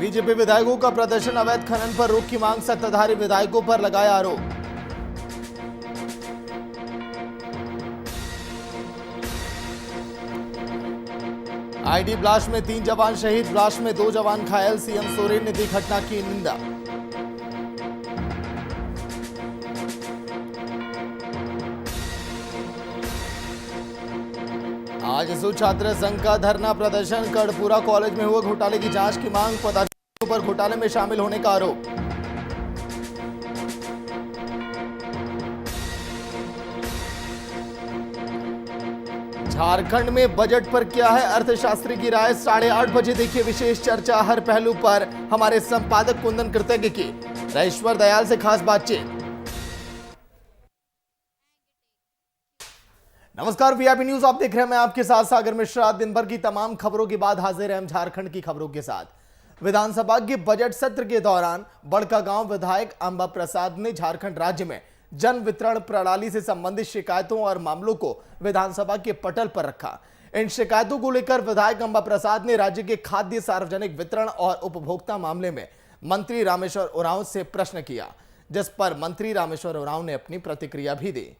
BJP विधायकों का प्रदर्शन, अवैध खनन पर रोक की मांग, सत्ताधारी विधायकों पर लगाया आरोप। आईडी ब्लास्ट में 3 जवान शहीद, ब्लास्ट में 2 जवान घायल, सीएम सोरेन ने दी घटना की निंदा। आज इसू छात्र संघ का धरना प्रदर्शन, कर्णपुरा कॉलेज में हुए घोटाले की जांच की मांग, पदाधिकारियों पर घोटाले में शामिल होने का आरोप। झारखंड में बजट पर क्या है अर्थशास्त्री की राय, 8:30 बजे देखिए विशेष चर्चा, हर पहलू पर हमारे संपादक कुंदन कृतज्ञ की राजेश्वर दयाल से खास बातचीत। नमस्कार, वीआईपी न्यूज आप देख रहे हैं, मैं आपके साथ सागर मिश्रा। दिन भर की तमाम खबरों के बाद हाजिर हैं हम झारखंड की खबरों के साथ। विधानसभा के बजट सत्र के दौरान बड़कागांव विधायक अंबा प्रसाद ने झारखंड राज्य में जन वितरण प्रणाली से संबंधित शिकायतों और मामलों को विधानसभा के पटल पर रखा। इन शिकायतों को लेकर विधायक अंबा प्रसाद ने राज्य के खाद्य सार्वजनिक वितरण और उपभोक्ता मामले में मंत्री रामेश्वर उरांव से प्रश्न किया, जिस पर मंत्री रामेश्वर उरांव ने अपनी प्रतिक्रिया भी दी।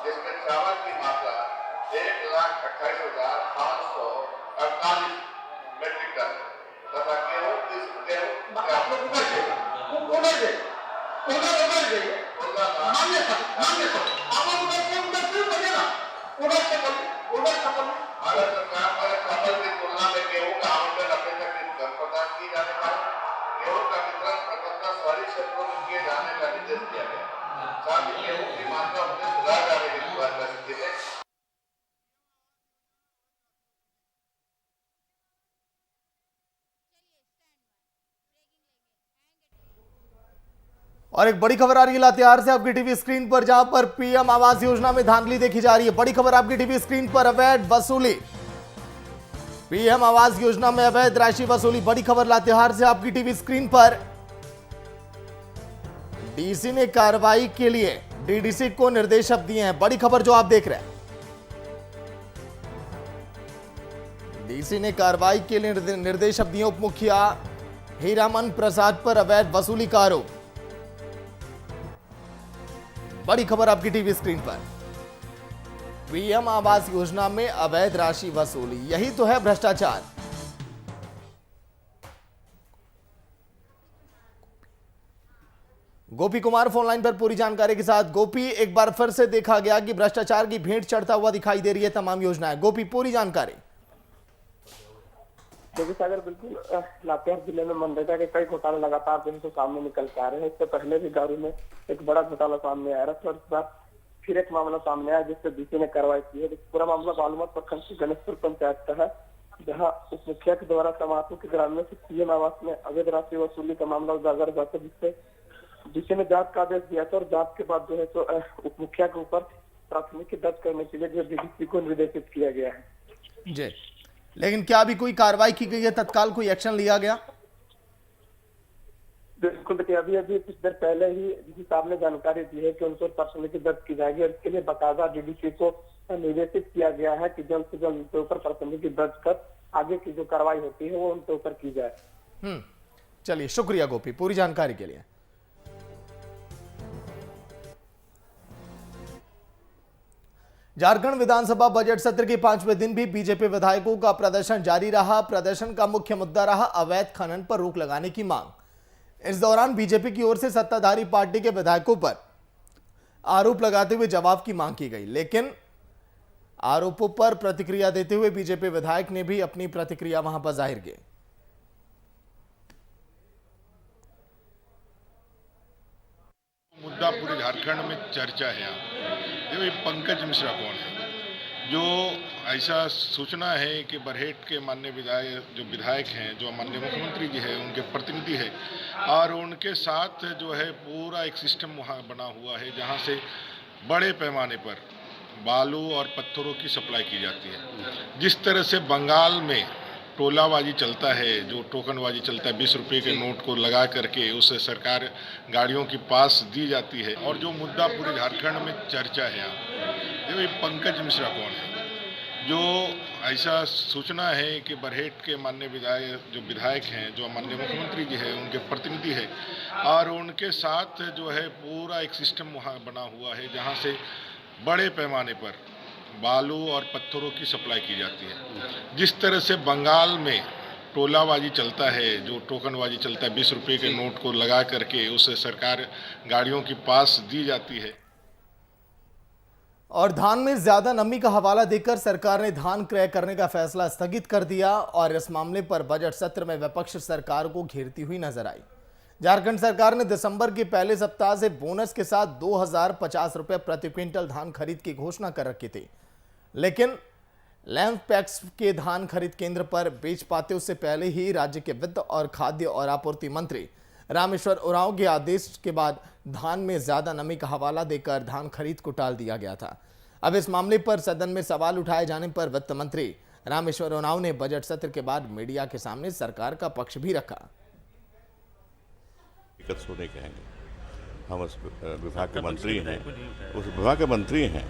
जिसमें चावल की मात्रा 1,28,548 मेट्रिक टन तथा गेहूं भारत सरकार पर चावल की तुलना में गेहूं का आवंटन अपेक्षाकृत कम प्रदान की जाने पर गेहूं का वितरण प्रखंड शहरी क्षेत्रों में किए जाने का निर्देश दिया गया। साथ ही गेहूं की मात्रा में सुधार जाने की स्थिति में और एक बड़ी खबर आ रही है लातेहार से आपकी टीवी स्क्रीन पर, जहां पर पीएम आवास योजना में धांधली देखी जा रही है। बड़ी खबर आपकी टीवी स्क्रीन पर, अवैध वसूली, पीएम आवास योजना में अवैध राशि वसूली। बड़ी खबर लातेहार से आपकी टीवी स्क्रीन पर, डीसी ने कार्रवाई के लिए डीडीसी को निर्देश अब दिए हैं। बड़ी खबर जो आप देख रहे हैं, डीसी ने कार्रवाई के लिए निर्देश अब दिए। उप मुखिया हीरामन प्रसाद पर अवैध वसूली का आरोप। बड़ी खबर आपकी टीवी स्क्रीन पर, पीएम आवास योजना में अवैध राशि वसूली, यही तो है भ्रष्टाचार। गोपी कुमार फोन लाइन पर पूरी जानकारी के साथ। गोपी, एक बार फिर से देखा गया कि भ्रष्टाचार की भेंट चढ़ता हुआ दिखाई दे रही है तमाम योजनाएं। गोपी, पूरी जानकारी। देखिए सागर, बिल्कुल लातेहार जिले में मनरेगा के कई घोटाले लगातार दिन से सामने निकल के आ रहे हैं। इससे पहले भी गारू में एक बड़ा घोटाला सामने आया था और इस बार फिर एक मामला सामने आया जिससे डीसी ने कार्रवाई की है। पूरा मामला बालूमाथ प्रखंड की गणेशपुर पंचायत का है, जहां उप मुखिया के द्वारा तमाकू के ग्रामीणों से पीएम आवास में अवैध राशि वसूली का मामला उजागर हुआ था, जिससे डीसी ने जांच का आदेश दिया था और जांच के बाद जो है तो उप मुखिया के ऊपर प्राथमिकी दर्ज करने के लिए जो डीडीसी को निर्देशित किया गया है। जी, लेकिन क्या अभी कोई कार्रवाई की गई है, तत्काल कोई एक्शन लिया गया? बिल्कुल, देखिए अभी कुछ देर पहले ही डीसी साहब ने जानकारी दी है कि उन पर प्राथमिकी दर्ज की जाएगी और इसके लिए बाकायदा डीडीसी को निर्देशित किया गया है कि जल्द से जल्द उनके ऊपर प्राथमिकी दर्ज कर आगे की जो कार्रवाई होती है वो उनके ऊपर की जाए। चलिए, शुक्रिया गोपी पूरी जानकारी के लिए। झारखंड विधानसभा बजट सत्र के 5वें दिन भी बीजेपी विधायकों का प्रदर्शन जारी रहा। प्रदर्शन का मुख्य मुद्दा रहा अवैध खनन पर रोक लगाने की मांग। इस दौरान बीजेपी की ओर से सत्ताधारी पार्टी के विधायकों पर आरोप लगाते हुए जवाब की मांग की गई, लेकिन आरोपों पर प्रतिक्रिया देते हुए बीजेपी विधायक ने भी अपनी प्रतिक्रिया वहां पर जाहिर की। मुद्दा पूरे झारखंड में चर्चा है। यहाँ देखो, ये पंकज मिश्रा कौन है जो ऐसा सूचना है कि बरहेट के माननीय विधायक हैं, जो माननीय मुख्यमंत्री जी है, उनके प्रतिनिधि है, और उनके साथ जो है पूरा एक सिस्टम वहाँ बना हुआ है जहाँ से बड़े पैमाने पर बालू और पत्थरों की सप्लाई की जाती है। जिस तरह से बंगाल में टोलाबाजी चलता है, जो टोकनबाजी चलता है, 20 रुपये के नोट को लगा करके उसे सरकार गाड़ियों की पास दी जाती है, और जो मुद्दा पूरे झारखंड में चर्चा है। यहाँ देखो, ये पंकज मिश्रा कौन है जो ऐसा सूचना है कि बरहेट के माननीय विधायक हैं, जो माननीय मुख्यमंत्री जी है, उनके प्रतिनिधि है, और उनके साथ जो है पूरा एक सिस्टम वहाँ बना हुआ है जहाँ से बड़े पैमाने पर बालू और पत्थरों की सप्लाई की जाती है। जिस तरह से बंगाल में टोलाबाजी चलता है, जो टोकनबाजी चलता है, 20 रुपये के नोट को लगा करके उसे सरकार गाड़ियों की पास दी जाती है। और धान में ज्यादा नमी का हवाला देकर सरकार ने धान क्रय करने का फैसला स्थगित कर दिया, और इस मामले पर बजट सत्र में विपक्ष सरकार को घेरती हुई नजर आई। झारखंड सरकार ने दिसंबर के पहले सप्ताह से बोनस के साथ 2050 रुपए प्रति क्विंटल धान खरीद की घोषणा कर रखी थी, लेकिन लैंड पैक्स के धान खरीद केंद्र पर बेच पाते उससे पहले ही राज्य के वित्त और खाद्य और आपूर्ति मंत्री रामेश्वर उरांव के आदेश के बाद धान में ज्यादा नमी का हवाला देकर धान खरीद को टाल दिया गया था। अब इस मामले पर सदन में सवाल उठाए जाने पर वित्त मंत्री रामेश्वर उरांव ने बजट सत्र के बाद मीडिया के सामने सरकार का पक्ष भी रखा। सोने कहेंगे, हम उस विभाग के मंत्री हैं, उस विभाग के मंत्री हैं,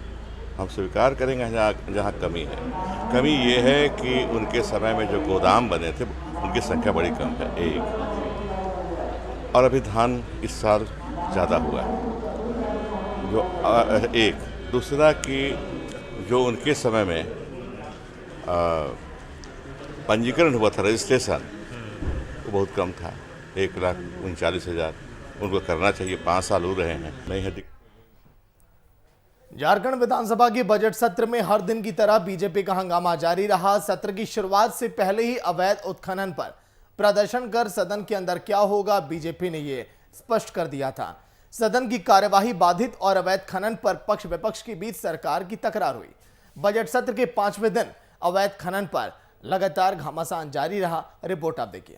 हम स्वीकार करेंगे जहाँ कमी है। कमी ये है कि उनके समय में जो गोदाम बने थे उनकी संख्या बड़ी कम है, एक, और अभी धान इस साल ज़्यादा हुआ है, जो एक। दूसरा कि जो उनके समय में पंजीकरण हुआ था, रजिस्ट्रेशन, वो बहुत कम था, 1,39,000। उनको करना चाहिए, 5 साल हो रहे हैं, नहीं है। झारखंड विधानसभा के बजट सत्र में हर दिन की तरह बीजेपी का हंगामा जारी रहा। सत्र की शुरुआत से पहले ही अवैध उत्खनन पर प्रदर्शन कर सदन के अंदर क्या होगा, बीजेपी ने यह स्पष्ट कर दिया था। सदन की कार्यवाही बाधित और अवैध खनन पर पक्ष विपक्ष के बीच सरकार की तकरार हुई। बजट सत्र के 5वें दिन अवैध खनन पर लगातार घमासान जारी रहा। रिपोर्ट आप देखिए।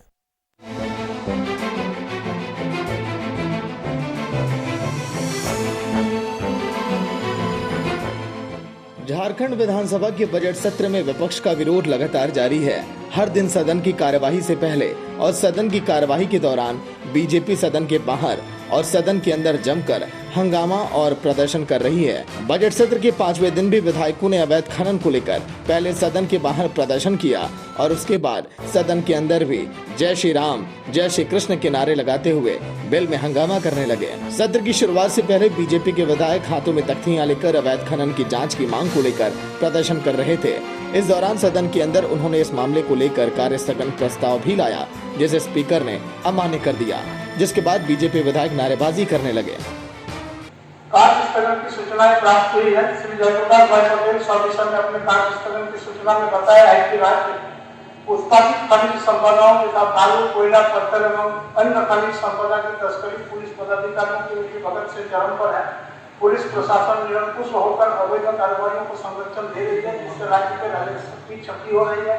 झारखंड विधानसभा के बजट सत्र में विपक्ष का विरोध लगातार जारी है। हर दिन सदन की कार्यवाही से पहले और सदन की कार्यवाही के दौरान बीजेपी सदन के बाहर और सदन के अंदर जमकर हंगामा और प्रदर्शन कर रही है। बजट सत्र के 5वें दिन भी विधायकों ने अवैध खनन को लेकर पहले सदन के बाहर प्रदर्शन किया और उसके बाद सदन के अंदर भी जय श्री राम, जय श्री कृष्ण के नारे लगाते हुए बेल में हंगामा करने लगे। सत्र की शुरुआत से पहले बीजेपी के विधायक हाथों में तख्तियां लेकर अवैध खनन की जांच की मांग को लेकर प्रदर्शन कर रहे थे। इस दौरान सदन के अंदर उन्होंने इस मामले को लेकर कार्य स्थगन प्रस्ताव भी लाया, जिसे स्पीकर ने अमान्य कर दिया, जिसके बाद बीजेपी विधायक नारेबाजी करने लगे। कार्य स्थगन की सूचनाएं प्राप्त हुई है। श्री जयप्रकाश भाई पटेल सदस्य ने अपने कार्य स्थगन की सूचना में बताया है कि राज्य उत्पादित खनिज संपदाओं तथा बालू, कोयला, पत्थर एवं अन्य खनिज संपदा की तस्करी पुलिस पदाधिकारियों की मिलीभगत से चरम पर है। पुलिस प्रशासन निरंकुश होकर अवैध कार्रवाइयों को संरक्षण दे रही है, जिससे राज्य के राजस्व की क्षति हो रही है।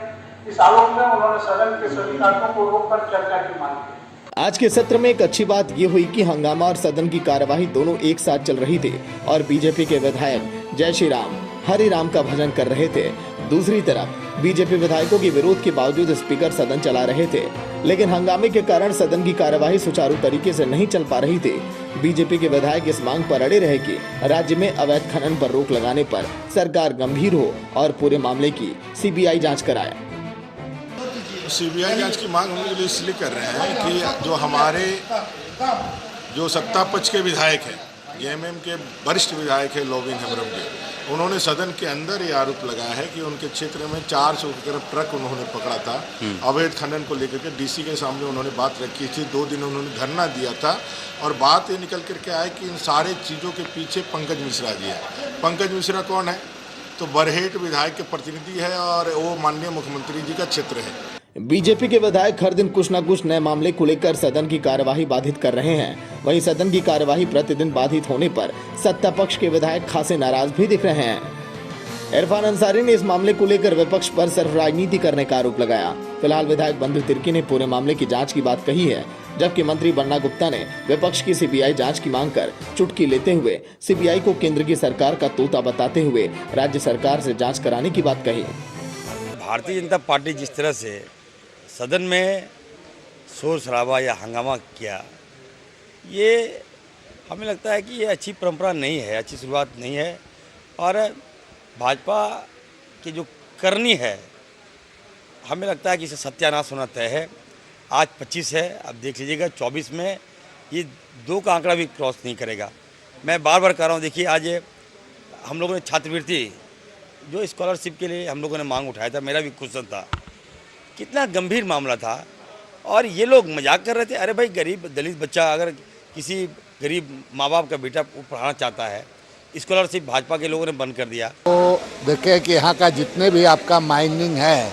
इस आलोक में उन्होंने सदन के सभी कार्यों को रोककर चर्चा की मांग की। आज के सत्र में एक अच्छी बात ये हुई कि हंगामा और सदन की कार्यवाही दोनों एक साथ चल रही थी और बीजेपी के विधायक जय श्री राम, हरि राम का भजन कर रहे थे। दूसरी तरफ बीजेपी विधायकों के विरोध के बावजूद स्पीकर सदन चला रहे थे, लेकिन हंगामे के कारण सदन की कार्यवाही सुचारू तरीके से नहीं चल पा रही थी। बीजेपी के विधायक इस मांग पर अड़े रहे कि राज्य में अवैध खनन पर रोक लगाने पर सरकार गंभीर हो और पूरे मामले की सीबीआई जांच कराए। सीबीआई जांच की मांग हम इसलिए कर रहे हैं कि जो हमारे जो सत्ता पक्ष के विधायक हैं, जेएमएम के वरिष्ठ विधायक है लोबिन हेम्ब्रम जी, उन्होंने सदन के अंदर ये आरोप लगाया है कि उनके क्षेत्र में 400 के करीब ट्रक उन्होंने पकड़ा था अवैध खनन को लेकर के। डीसी के सामने उन्होंने बात रखी थी, 2 दिन उन्होंने धरना दिया था और बात ये निकल करके आए कि इन सारे चीज़ों के पीछे पंकज मिश्रा जी है। पंकज मिश्रा कौन है तो बरहेट विधायक के प्रतिनिधि है और वो माननीय मुख्यमंत्री जी का क्षेत्र है। बीजेपी के विधायक हर दिन कुछ न कुछ नए मामले को लेकर सदन की कार्यवाही बाधित कर रहे हैं। वहीं सदन की कार्यवाही प्रतिदिन बाधित होने पर सत्ता पक्ष के विधायक खासे नाराज भी दिख रहे हैं। इरफान अंसारी ने इस मामले को लेकर विपक्ष पर सिर्फ राजनीति करने का आरोप लगाया। फिलहाल विधायक बंधु तिर्की ने पूरे मामले की जांच की बात कही है, जबकि मंत्री बन्ना गुप्ता ने विपक्ष की सीबीआई जांच की मांग कर चुटकी लेते हुए सीबीआई को केंद्र की सरकार का तोता बताते हुए राज्य सरकार से जांच कराने की बात कही। भारतीय जनता पार्टी जिस तरह से सदन में शोर शराबा या हंगामा किया, ये हमें लगता है कि ये अच्छी परंपरा नहीं है, अच्छी शुरुआत नहीं है। और भाजपा की जो करनी है, हमें लगता है कि इसे सत्यानाश होना तय है। आज 25 है, अब देख लीजिएगा 24 में ये 2 का आंकड़ा भी क्रॉस नहीं करेगा। मैं बार बार कह रहा हूँ, देखिए आज हम लोगों ने छात्रवृत्ति जो स्कॉलरशिप के लिए हम लोगों ने मांग उठाया था, मेरा भी क्वेश्चन था, कितना गंभीर मामला था और ये लोग मजाक कर रहे थे। अरे भाई, गरीब दलित बच्चा अगर किसी गरीब माँ बाप का बेटा पढ़ाना चाहता है, स्कॉलरशिप भाजपा के लोगों ने बंद कर दिया। तो देखें कि यहाँ का जितने भी आपका माइनिंग है,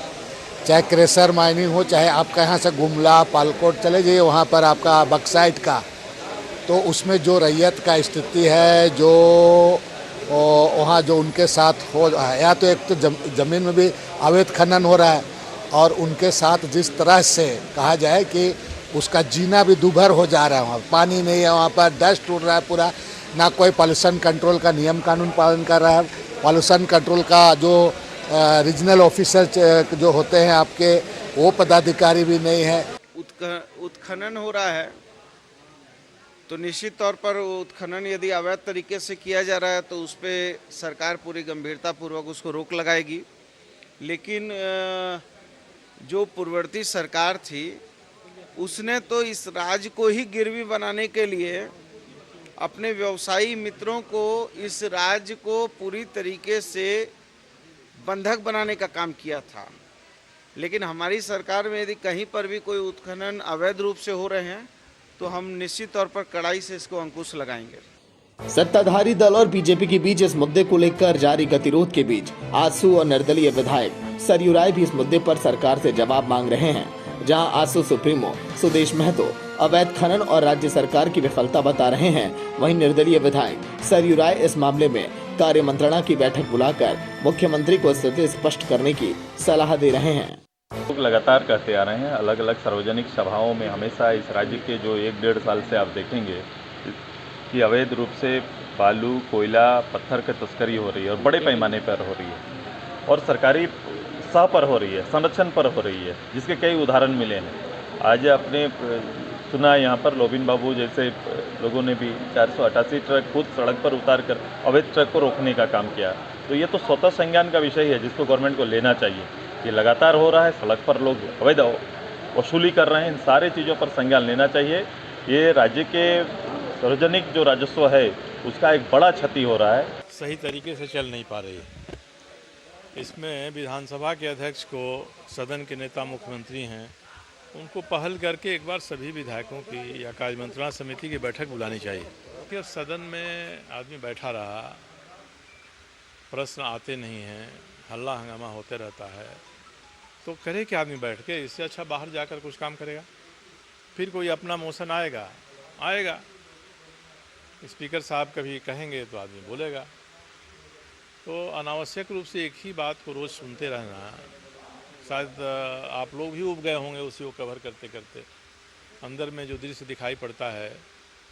चाहे क्रेशर माइनिंग हो, चाहे आपका यहाँ से गुमला पालकोट चले जाइए, वहाँ पर आपका बक्साइट का, तो उसमें जो रैयत का स्थिति है, जो वहाँ जो उनके साथ हो रहा है, या तो एक तो ज़मीन में भी अवैध खनन हो रहा है और उनके साथ जिस तरह से कहा जाए कि उसका जीना भी दुभर हो जा रहा है। वहाँ पानी नहीं है, वहाँ पर डस्ट उड़ रहा है पूरा, ना कोई पॉल्यूशन कंट्रोल का नियम कानून पालन कर रहा है। पॉल्यूशन कंट्रोल का जो रीजनल ऑफिसर जो होते हैं आपके, वो पदाधिकारी भी नहीं है। उत्खनन हो रहा है तो निश्चित तौर पर उत्खनन यदि अवैध तरीके से किया जा रहा है तो उस पर सरकार पूरी गंभीरता पूर्वक उसको रोक लगाएगी। लेकिन जो पूर्ववर्ती सरकार थी, उसने तो इस राज्य को ही गिरवी बनाने के लिए अपने व्यवसायी मित्रों को इस राज्य को पूरी तरीके से बंधक बनाने का काम किया था। लेकिन हमारी सरकार में यदि कहीं पर भी कोई उत्खनन अवैध रूप से हो रहे हैं तो हम निश्चित तौर पर कड़ाई से इसको अंकुश लगाएंगे। सत्ताधारी दल और बीजेपी के बीच इस मुद्दे को लेकर जारी गतिरोध के बीच आसू और निर्दलीय विधायक सरयू राय भी इस मुद्दे पर सरकार से जवाब मांग रहे हैं। जहां आसू सुप्रीमो सुदेश महतो अवैध खनन और राज्य सरकार की विफलता बता रहे हैं, वहीं निर्दलीय विधायक सरयू राय इस मामले में कार्य मंत्रणा की बैठक बुलाकर मुख्यमंत्री को स्थिति स्पष्ट करने की सलाह दे रहे हैं। लोग लगातार कहते आ रहे हैं, अलग अलग सार्वजनिक सभाओं में हमेशा इस राज्य के जो 1-1.5 साल से आप देखेंगे कि अवैध रूप से बालू, कोयला, पत्थर की तस्करी हो रही है और बड़े पैमाने पर हो रही है और सरकारी सह पर हो रही है, संरक्षण पर हो रही है, जिसके कई उदाहरण मिले हैं। आज आपने सुना यहाँ पर लोबिन बाबू जैसे लोगों ने भी 488 ट्रक खुद सड़क पर उतार कर अवैध ट्रक को रोकने का काम किया। तो ये तो स्वतः संज्ञान का विषय है जिसको गवर्नमेंट को लेना चाहिए। ये लगातार हो रहा है, सड़क पर लोग अवैध वसूली कर रहे हैं, इन सारे चीज़ों पर संज्ञान लेना चाहिए। ये राज्य के सार्वजनिक जो राजस्व है उसका एक बड़ा क्षति हो रहा है, सही तरीके से चल नहीं पा रही है। इसमें विधानसभा के अध्यक्ष को सदन के नेता मुख्यमंत्री हैं, उनको पहल करके एक बार सभी विधायकों की या कार्य मंत्रणा समिति की बैठक बुलानी चाहिए। क्योंकि सदन में आदमी बैठा रहा, प्रश्न आते नहीं हैं, हल्ला हंगामा होते रहता है, तो करे कि आदमी बैठ के, इससे अच्छा बाहर जाकर कुछ काम करेगा। फिर कोई अपना मोशन आएगा, स्पीकर साहब कभी कहेंगे तो आदमी बोलेगा। तो अनावश्यक रूप से एक ही बात को रोज़ सुनते रहना, शायद आप लोग भी उब गए होंगे उसी को कवर करते करते। अंदर में जो दृश्य दिखाई पड़ता है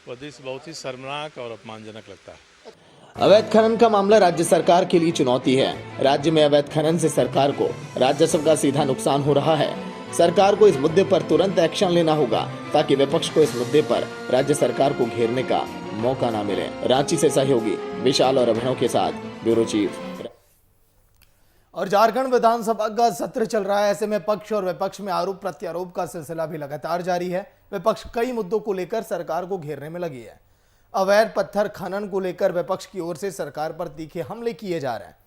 वह दृश्य बहुत ही शर्मनाक और अपमानजनक लगता है। अवैध खनन का मामला राज्य सरकार के लिए चुनौती है। राज्य में अवैध खनन से सरकार को राजस्व का सीधा नुकसान हो रहा है। सरकार को इस मुद्दे पर तुरंत एक्शन लेना होगा ताकि विपक्ष को इस मुद्दे पर राज्य सरकार को घेरने का मौका ना मिले। रांची से सहयोगी विशाल और अभिनव के साथ ब्यूरो चीफ। और झारखंड विधानसभा का सत्र चल रहा है, ऐसे में पक्ष और विपक्ष में आरोप प्रत्यारोप का सिलसिला भी लगातार जारी है। विपक्ष कई मुद्दों को लेकर सरकार को घेरने में लगी है। अवैध पत्थर खनन को लेकर विपक्ष की ओर से सरकार पर तीखे हमले किए जा रहे हैं।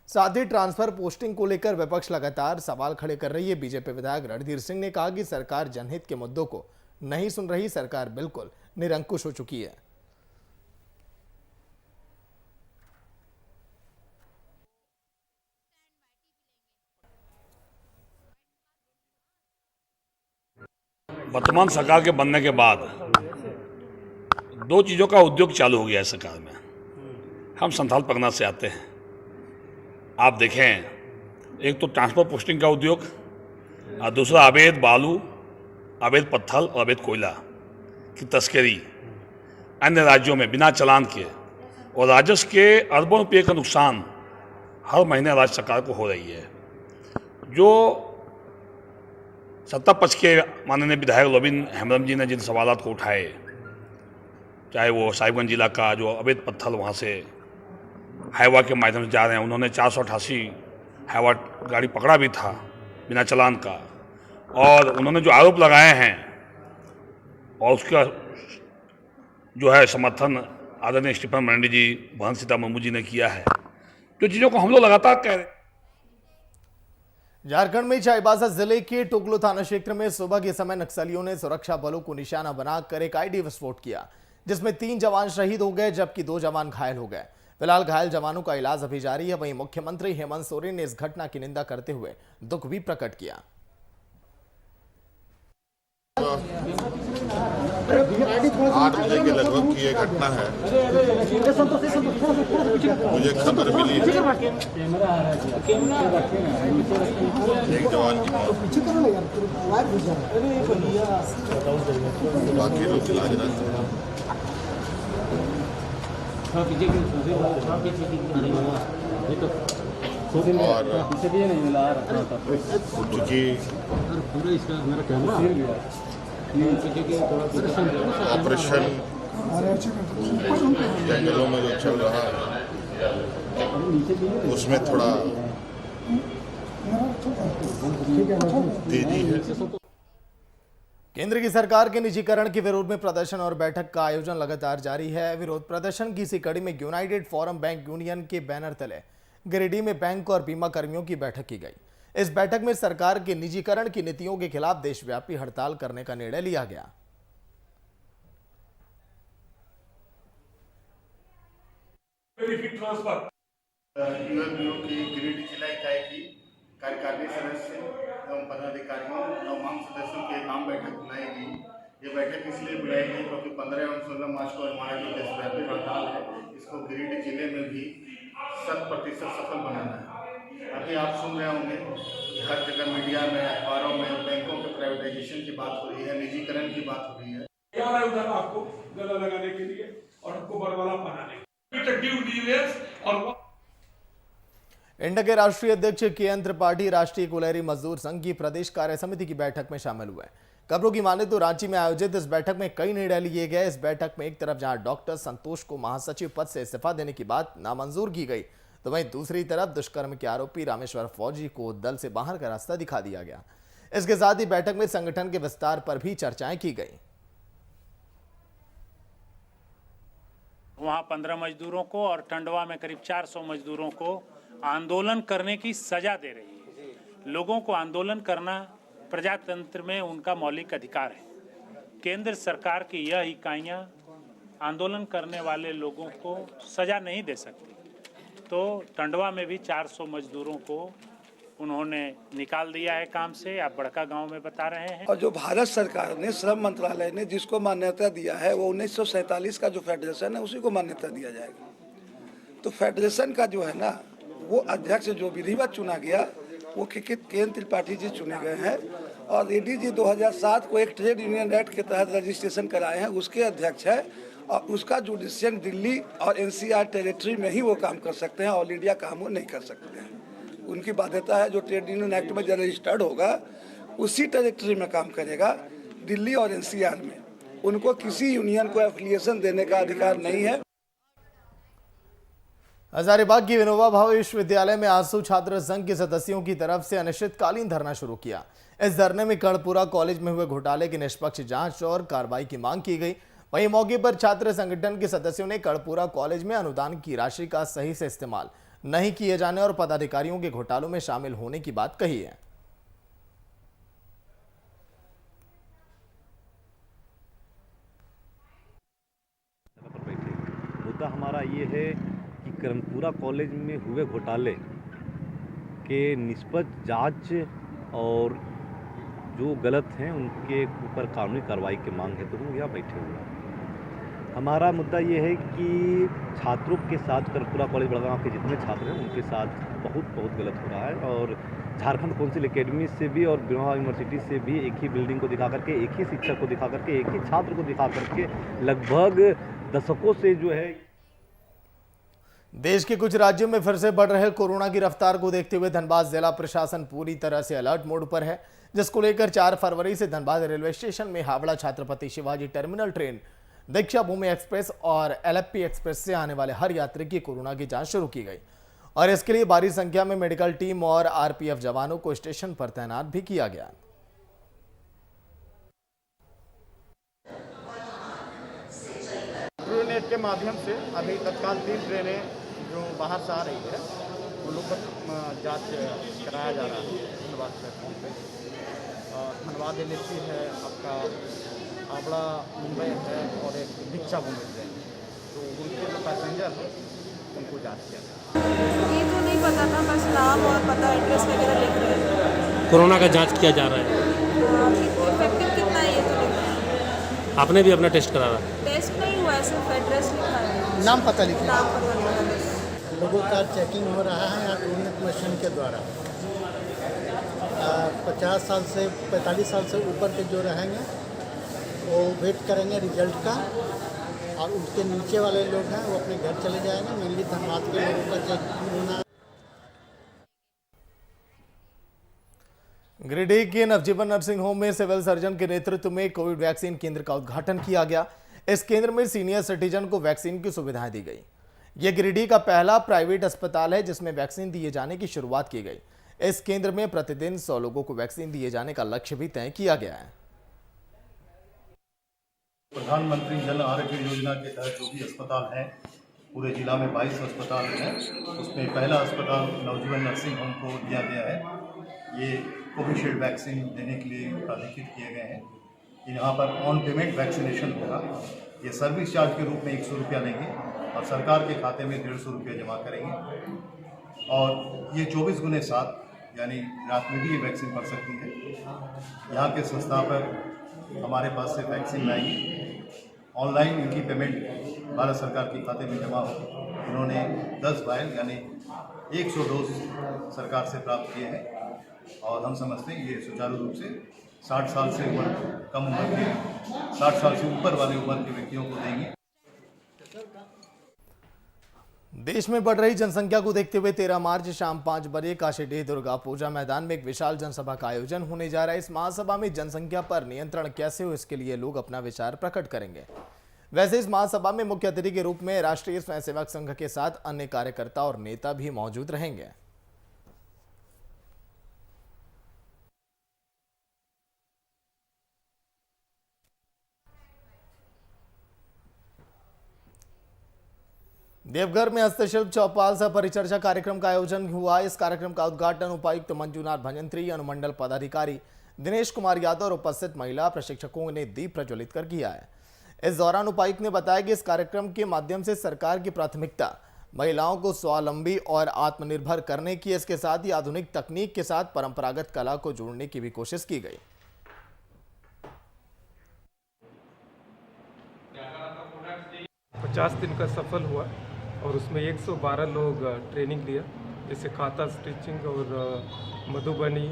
साथ ही ट्रांसफर पोस्टिंग को लेकर विपक्ष लगातार सवाल खड़े कर रही है। बीजेपी विधायक रणधीर सिंह ने कहा कि सरकार जनहित के मुद्दों को नहीं सुन रही, सरकार बिल्कुल निरंकुश हो चुकी है। वर्तमान सरकार के बनने के बाद 2 चीज़ों का उद्योग चालू हो गया है सरकार में। हम संथाल परगना से आते हैं, आप देखें, एक तो ट्रांसपोर्ट पोस्टिंग का उद्योग और दूसरा अवैध बालू, अवैध पत्थर और अवैध कोयला की तस्करी अन्य राज्यों में बिना चालान के, और राजस्व के अरबों रुपये का नुकसान हर महीने राज्य सरकार को हो रही है। जो सत्ता पक्ष के माननीय विधायक लोबिन हेम्ब्रम जी ने जिन सवालात को उठाए, चाहे वो साहिबगंज जिला का जो अवैध पत्थर वहाँ से हाईवा के माध्यम से जा रहे हैं, उन्होंने 488 हाईवा गाड़ी पकड़ा भी था बिना चालान का, और उन्होंने जो आरोप लगाए हैं और उसका जो है समर्थन आदरणीय स्टीफन मरांडी जी, महंत सीता मुर्मू जी ने किया है, जो चीज़ों को हम लोग लगातार कह रहे हैं। झारखंड में चाईबासा जिले के टोकलो थाना क्षेत्र में सुबह के समय नक्सलियों ने सुरक्षा बलों को निशाना बनाकर एक आईडी विस्फोट किया, जिसमें 3 जवान शहीद हो गए जबकि 2 जवान घायल हो गए। फिलहाल घायल जवानों का इलाज अभी जारी है। वहीं मुख्यमंत्री हेमंत सोरेन ने इस घटना की निंदा करते हुए दुख भी प्रकट किया। 8 बजे के लगभग की यह घटना है। मुझे खबर मिली एक जवान की मौत, बाकी लोग इलाजरत हैं। और ऑपरेशन जंगलों में जो चल रहा है उसमें थोड़ा तेजी है। केंद्र की सरकार के निजीकरण के विरोध में प्रदर्शन और बैठक का आयोजन लगातार जारी है। विरोध प्रदर्शन की इसी कड़ी में यूनाइटेड फॉरम बैंक यूनियन के बैनर तले गिरिडीह में बैंक और बीमा कर्मियों की बैठक की गई। इस बैठक में सरकार के निजीकरण की नीतियों के खिलाफ देशव्यापी हड़ताल करने का निर्णय लिया गया। ब्यूरो की गिरिडीह जिला इकाई की कार्यकारिणी सदस्य एवं पदाधिकारियों एवं आम सदस्यों की एक आम बैठक बुलाई गई। ये बैठक इसलिए बुलाई गई क्योंकि 15 एवं 16 मार्च को हमारा जो देशव्यापी हड़ताल है, इसको गिरिडीह जिले में भी 100% सफल बनाना है। अभी आप सुन रहे होंगे कि हर जगह मीडिया में, अखबारों में बैंकों के प्राइवेटाइजेशन की बात हो रही है, निजीकरण की बात हो रही है। उधर आपको गला लगाने के लिए और आपको बरवाला बनाने और इंडा के राष्ट्रीय अध्यक्ष के त्रिपाठी राष्ट्रीय कुलहरी मजदूर संघ की प्रदेश कार्य समिति की बैठक में शामिल हुए। खबरों की माने तो रांची में आयोजित इस बैठक में कई निर्णय लिए गए। इस बैठक में एक तरफ जहां डॉक्टर संतोष को महासचिव पद से इस्तीफा देने की बात नामंजूर की गई, तो वहीं दूसरी तरफ दुष्कर्म के आरोपी रामेश्वर फौजी को दल से बाहर का रास्ता दिखा दिया गया। इसके साथ ही बैठक में संगठन के विस्तार पर भी चर्चाएं की गई। वहाँ 15 मजदूरों को और टंडवा में करीब 400 मजदूरों को आंदोलन करने की सजा दे रही है। लोगों को आंदोलन करना प्रजातंत्र में उनका मौलिक अधिकार है। केंद्र सरकार की यह इकाइयां आंदोलन करने वाले लोगों को सजा नहीं दे सकती। तो टंडवा में भी 400 मजदूरों को उन्होंने निकाल दिया है काम से, आप बड़का गांव में बता रहे हैं। और जो भारत सरकार ने, श्रम मंत्रालय ने जिसको मान्यता दिया है, वो 1947 का जो फेडरेशन है उसी को मान्यता दिया जाएगा। तो फेडरेशन का जो है ना, वो अध्यक्ष जो विधिवत चुना गया वो के त्रिपाठी जी चुने गए हैं, और एडीजी 2007 को एक ट्रेड यूनियन एक्ट के तहत रजिस्ट्रेशन कराए हैं, उसके अध्यक्ष है। और उसका जुडिशियल दिल्ली और एनसीआर टेरिटरी में ही वो काम कर सकते हैं, ऑल इंडिया काम वो नहीं कर सकते हैं। उनकी बाध्यता है जो ट्रेड यूनियन एक्ट में जो रजिस्टर्ड होगा उसी टेरिटरी में काम करेगा, दिल्ली और एनसीआर में। उनको किसी यूनियन को एफिलिएशन देने का अधिकार नहीं है। हजारीबाग की विनोबा भावे विश्वविद्यालय में आसू छात्र संघ के सदस्यों की तरफ से अनिश्चितकालीन धरना शुरू किया। इस धरने में कर्णपुरा कॉलेज में हुए घोटाले की निष्पक्ष जांच और कार्रवाई की मांग की गई। वहीं मौके पर छात्र संगठन के सदस्यों ने कर्णपुरा कॉलेज में अनुदान की राशि का सही से इस्तेमाल नहीं किए जाने और पदाधिकारियों के घोटालों में शामिल होने की बात कही है। मुद्दा हमारा ये है कि कर्णपुरा कॉलेज में हुए घोटाले के निष्पक्ष जांच और जो गलत हैं उनके ऊपर कानूनी कार्रवाई की मांग है तो वो यहाँ बैठे हुए हैं। हमारा मुद्दा ये है कि छात्रों के साथ कर्पूरा कॉलेज बड़गांव के जितने छात्र हैं उनके साथ बहुत गलत हो रहा है और झारखंड काउंसिल एकेडमी से भी और बिहार यूनिवर्सिटी से भी एक ही बिल्डिंग को दिखा करके, एक ही शिक्षक को दिखा करके, एक ही छात्र को दिखा करके लगभग दशकों से जो है। देश के कुछ राज्यों में फिर से बढ़ रहे कोरोना की रफ्तार को देखते हुए धनबाद जिला प्रशासन पूरी तरह से अलर्ट मोड पर है, जिसको लेकर 4 फरवरी से धनबाद रेलवे स्टेशन में हावड़ा छत्रपति शिवाजी टर्मिनल ट्रेन, दीक्षा भूमि एक्सप्रेस और एलएफपी एक्सप्रेस से आने वाले हर यात्री की कोरोना की जांच शुरू की गई और इसके लिए भारी संख्या में मेडिकल टीम और आरपीएफ जवानों को स्टेशन पर तैनात भी किया गया। ट्रूनेट के माध्यम से अभी तत्काल 3 ट्रेनें जो बाहर से आ रही है वो लोग का जांच कराया जा रहा है धनबाद प्लेटफॉर्म पे। धनबाद एलएफपी है, आपका हावड़ा मुंबई है और एक दीक्षा भूमि ट्रेन, तो उनके जो पैसेंजर हैं उनको जांच किया जाए। ये तो नहीं पता था, बस नाम और पता एड्रेस वगैरह लिख रहे हैं। कोरोना का जांच किया जा रहा है। इफेक्टिव कितना है ये तो लिख रहे हैं। आपने भी अपना टेस्ट करा रहा? टेस्ट नहीं हुआ है, सिर्फ एड्रेस लिखा है, नाम पता लिखा है। नाम पता लिखा है। लोगों का चेकिंग हो रहा है यहाँ ट्रूनेट मशीन के द्वारा। 50 साल से 45 साल से ऊपर के जो रहेंगे वो वेट करेंगे रिजल्ट का, और उसके नीचे वाले लोग हैं वो अपने घर चले जाएंगे। मेनली धनबाद के लोगों का चेकिंग होना। गिरिडीह के नवजीवन नर्सिंग होम में सिविल सर्जन के नेतृत्व में कोविड वैक्सीन केंद्र का उद्घाटन किया गया। इस केंद्र में सीनियर सिटीजन को वैक्सीन की सुविधाएं दी गई। यह गिरिडीह का पहला प्राइवेट अस्पताल है जिसमें वैक्सीन दिए जाने की शुरुआत की गई। इस केंद्र में प्रतिदिन 100 लोगों को वैक्सीन दिए जाने का लक्ष्य भी तय किया गया है। प्रधानमंत्री जन आरोग्य योजना के तहत जो भी अस्पताल हैं, पूरे जिला में 22 अस्पताल हैं, उसमें पहला अस्पताल नवजीवन नर्सिंग होम को दिया गया है। ये कोविशील्ड वैक्सीन देने के लिए प्राधिकृत किए गए हैं। यहाँ पर ऑन पेमेंट वैक्सीनेशन होगा। ये सर्विस चार्ज के रूप में 100 रुपया लेंगे और सरकार के खाते में 150 रुपया जमा करेंगे और ये 24x7 यानी रात में भी ये वैक्सीन पड़ सकती है। यहाँ के संस्थापक हमारे पास से वैक्सीन लाएंगे, ऑनलाइन इनकी पेमेंट भारत सरकार के खाते में जमा हो। इन्होंने 10 वायल यानी 100 डोज सरकार से प्राप्त किए हैं और हम समझते हैं ये सुचारू रूप से 60 साल से कम उम्र के 60 साल से ऊपर वाले उम्र के व्यक्तियों को देंगे। देश में बढ़ रही जनसंख्या को देखते हुए 13 मार्च शाम 5 बजे काशीडीह दुर्गा पूजा मैदान में एक विशाल जनसभा का आयोजन होने जा रहा है। इस महासभा में जनसंख्या पर नियंत्रण कैसे हो, इसके लिए लोग अपना विचार प्रकट करेंगे। वैसे इस महासभा में मुख्य अतिथि के रूप में राष्ट्रीय स्वयंसेवक संघ के साथ अन्य कार्यकर्ता और नेता भी मौजूद रहेंगे। देवघर में हस्तशिल्प चौपाल सह परिचर्चा कार्यक्रम का आयोजन हुआ। इस कार्यक्रम का उद्घाटन उपायुक्त मंजूनाथ भजंत्री, अनुमंडल पदाधिकारी दिनेश कुमार यादव और उपस्थित महिला प्रशिक्षकों ने दीप प्रज्वलित कर किया है। इस दौरान उपायुक्त ने बताया कि इस कार्यक्रम के माध्यम से सरकार की प्राथमिकता महिलाओं को स्वावलंबी और आत्मनिर्भर करने की, इसके साथ ही आधुनिक तकनीक के साथ परंपरागत कला को जोड़ने की भी कोशिश की गई। पचास दिन का सफल हुआ और उसमें 112 लोग ट्रेनिंग लिया, जैसे खाता स्टिचिंग और मधुबनी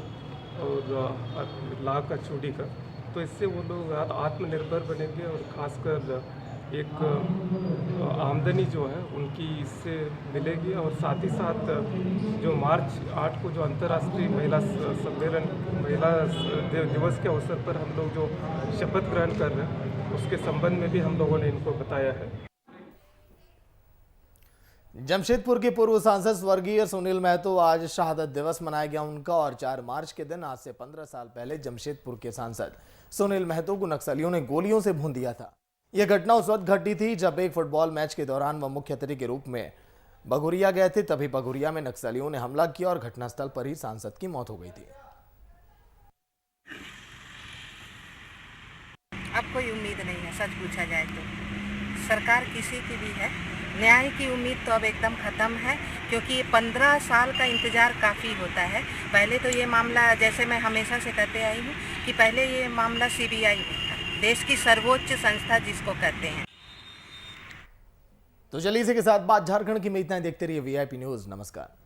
और लाह का चूड़ी का। तो इससे वो लोग आत्मनिर्भर बनेंगे और खासकर एक आमदनी जो है उनकी इससे मिलेगी। और साथ ही साथ जो मार्च 8 को जो अंतर्राष्ट्रीय महिला सम्मेलन महिला दिवस के अवसर पर हम लोग जो शपथ ग्रहण कर रहे हैं उसके संबंध में भी हम लोगों ने इनको बताया है। जमशेदपुर के पूर्व सांसद स्वर्गीय सुनील महतो, आज शहादत दिवस मनाया गया उनका। और 4 मार्च के दिन आज से 15 साल पहले जमशेदपुर के सांसद सुनील महतो को नक्सलियों ने गोलियों से भून दिया था। यह घटना उस वक्त घटी थी जब एक फुटबॉल मैच के दौरान वह मुख्य अतिथि के रूप में बघुरिया गए थे। तभी बघुरिया में नक्सलियों ने हमला किया और घटनास्थल पर ही सांसद की मौत हो गई थी। अब कोई उम्मीद नहीं है, सच पूछा जाए तो। सरकार किसी की भी है, न्याय की उम्मीद तो अब एकदम ख़त्म है, क्योंकि 15 साल का इंतज़ार काफ़ी होता है। पहले तो ये मामला, जैसे मैं हमेशा से कहते आई हूँ कि पहले ये मामला CBI में था, देश की सर्वोच्च संस्था जिसको कहते हैं। तो चलिए इसी के साथ बात झारखंड की में इतना ही। देखते रहिए VIP न्यूज़। नमस्कार।